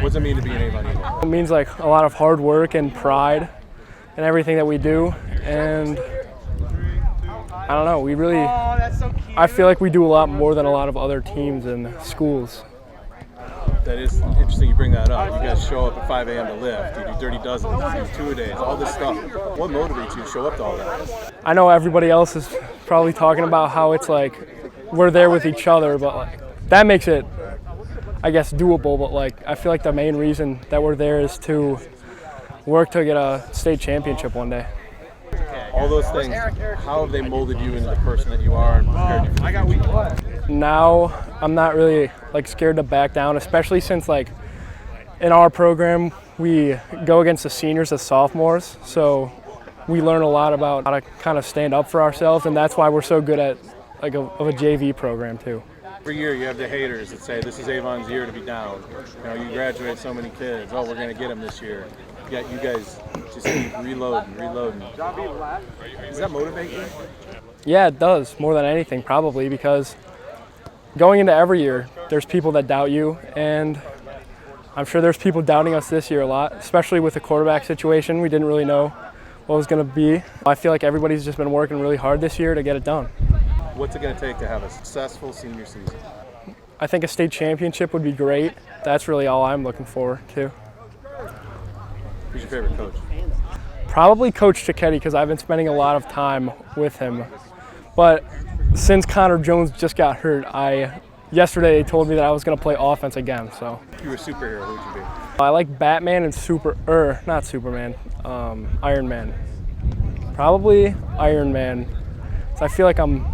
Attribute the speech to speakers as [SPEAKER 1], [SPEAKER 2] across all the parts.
[SPEAKER 1] does it mean to be an Avon Eagle?
[SPEAKER 2] It means like a lot of hard work and pride in everything that we do, and I don't know, we really, I feel like we do a lot more than a lot of other teams and schools.
[SPEAKER 1] That is interesting you bring that up. You guys show up at 5 a.m. to lift, you do dirty dozens, you do two-a-days, all this stuff. What motivates you to show up to all that?
[SPEAKER 2] I know everybody else is probably talking about how it's like we're there with each other, but like that makes it, I guess, doable. But like I feel like the main reason that we're there is to work to get a state championship one day.
[SPEAKER 1] All those things, how have they molded you into the person that you are and prepared you for the future?
[SPEAKER 2] Now I'm not really like scared to back down, especially since like in our program we go against the seniors as sophomores, so we learn a lot about how to kind of stand up for ourselves, and that's why we're so good at like a JV program too.
[SPEAKER 1] Every year you have the haters that say this is Avon's year to be down. You know, you graduate so many kids. Oh, we're going to get them this year. Yet you guys just keep reloading. Does that motivate you?
[SPEAKER 2] Yeah, it does, more than anything probably, because going into every year, there's people that doubt you, and I'm sure there's people doubting us this year a lot, especially with the quarterback situation. We didn't really know what it was going to be. I feel like everybody's just been working really hard this year to get it done.
[SPEAKER 1] What's it going to take to have a successful senior season?
[SPEAKER 2] I think a state championship would be great. That's really all I'm looking forward to.
[SPEAKER 1] Who's your favorite coach?
[SPEAKER 2] Probably Coach Cicchetti, because I've been spending a lot of time with him. But since Connor Jones just got hurt, yesterday they told me that I was going to play offense again. So
[SPEAKER 1] If you were a superhero, who would you be?
[SPEAKER 2] I like Batman and not Superman, Iron Man. Probably Iron Man. So I feel like I'm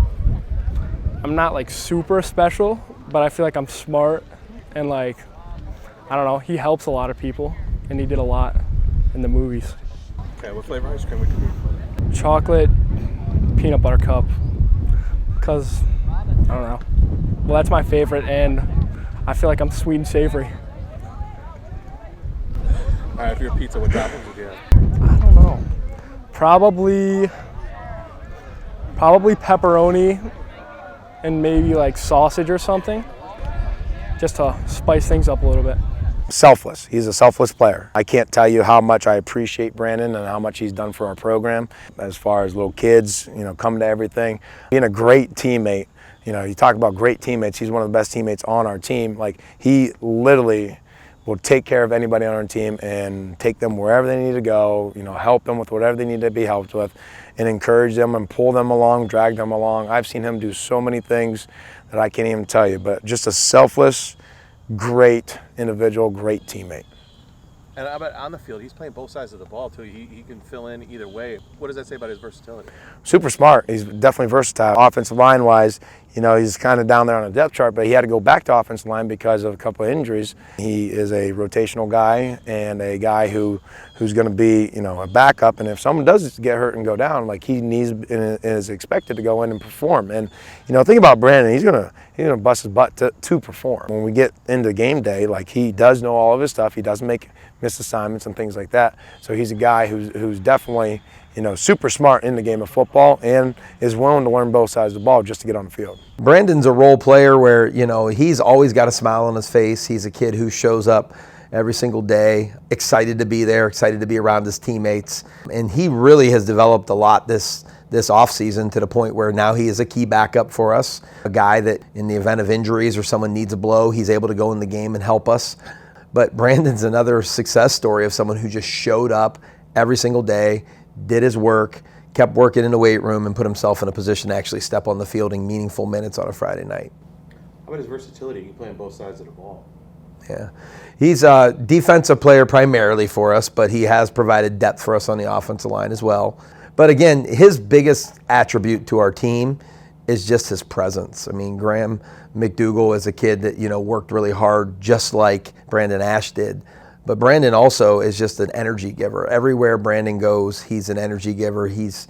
[SPEAKER 2] not like super special, but I feel like I'm smart and like, I don't know, he helps a lot of people, and he did a lot in the movies.
[SPEAKER 1] Okay, what flavor ice cream would you be?
[SPEAKER 2] Chocolate peanut butter cup, because I don't know. Well, that's my favorite, and I feel like I'm sweet and savory.
[SPEAKER 1] All right, if you're a pizza, what toppings would you have?
[SPEAKER 2] I don't know. Probably pepperoni and maybe like sausage or something, just to spice things up a little bit.
[SPEAKER 3] Selfless. He's a selfless player. I can't tell you how much I appreciate Brandan and how much he's done for our program as far as little kids, come to everything. Being a great teammate, you talk about great teammates, he's one of the best teammates on our team. Like, he literally will take care of anybody on our team and take them wherever they need to go, help them with whatever they need to be helped with, and encourage them and pull them along, drag them along. I've seen him do so many things that I can't even tell you, but just a selfless, great individual, great teammate.
[SPEAKER 1] And about on the field, he's playing both sides of the ball too. He can fill in either way. What does that say about his versatility?
[SPEAKER 3] Super smart. He's definitely versatile. Offensive line wise, he's kind of down there on a depth chart, but he had to go back to offensive line because of a couple of injuries. He is a rotational guy and a guy who's going to be, a backup. And if someone does get hurt and go down, like, he needs and is expected to go in and perform. And think about Brandan. He's gonna bust his butt to perform. When we get into game day, like, he does know all of his stuff. He doesn't make missed assignments and things like that. So he's a guy who's definitely, super smart in the game of football and is willing to learn both sides of the ball just to get on the field.
[SPEAKER 4] Brandan's a role player where, he's always got a smile on his face. He's a kid who shows up every single day, excited to be there, excited to be around his teammates. And he really has developed a lot this offseason to the point where now he is a key backup for us. A guy that in the event of injuries or someone needs a blow, he's able to go in the game and help us. But Brandan's another success story of someone who just showed up every single day, did his work, kept working in the weight room, and put himself in a position to actually step on the field in meaningful minutes on a Friday night.
[SPEAKER 1] How about his versatility? He can play on both sides of the ball.
[SPEAKER 4] Yeah. He's a defensive player primarily for us, but he has provided depth for us on the offensive line as well. But again, his biggest attribute to our team is just his presence. I mean, Graham McDougall is a kid that, worked really hard just like Brandan Aysh did. But Brandan also is just an energy giver. Everywhere Brandan goes, he's an energy giver. He's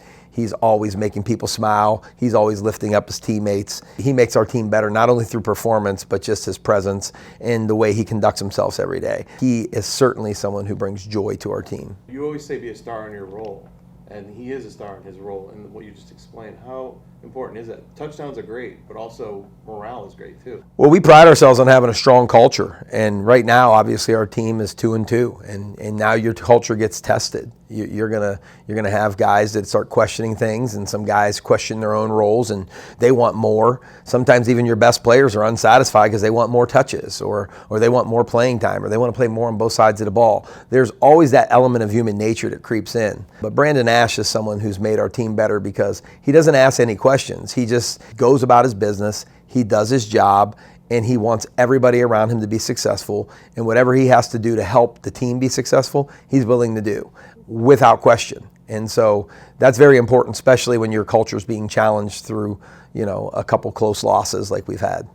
[SPEAKER 4] always making people smile. He's always lifting up his teammates. He makes our team better, not only through performance, but just his presence and the way he conducts himself every day. He is certainly someone who brings joy to our team.
[SPEAKER 1] You always say be a star in your role, and he is a star in his role. And what you just explained, how important is it? Touchdowns are great, but also morale is great too.
[SPEAKER 4] Well, we pride ourselves on having a strong culture, and right now, obviously, our team is 2-2, and now your culture gets tested. You're gonna have guys that start questioning things, and some guys question their own roles, and they want more. Sometimes even your best players are unsatisfied because they want more touches, or they want more playing time, or they want to play more on both sides of the ball. There's always that element of human nature that creeps in. But Brandan Aysh is someone who's made our team better because he doesn't ask any questions. He just goes about his business. He does his job, and he wants everybody around him to be successful. And whatever he has to do to help the team be successful, he's willing to do, without question. And so that's very important, especially when your culture is being challenged through, a couple close losses like we've had.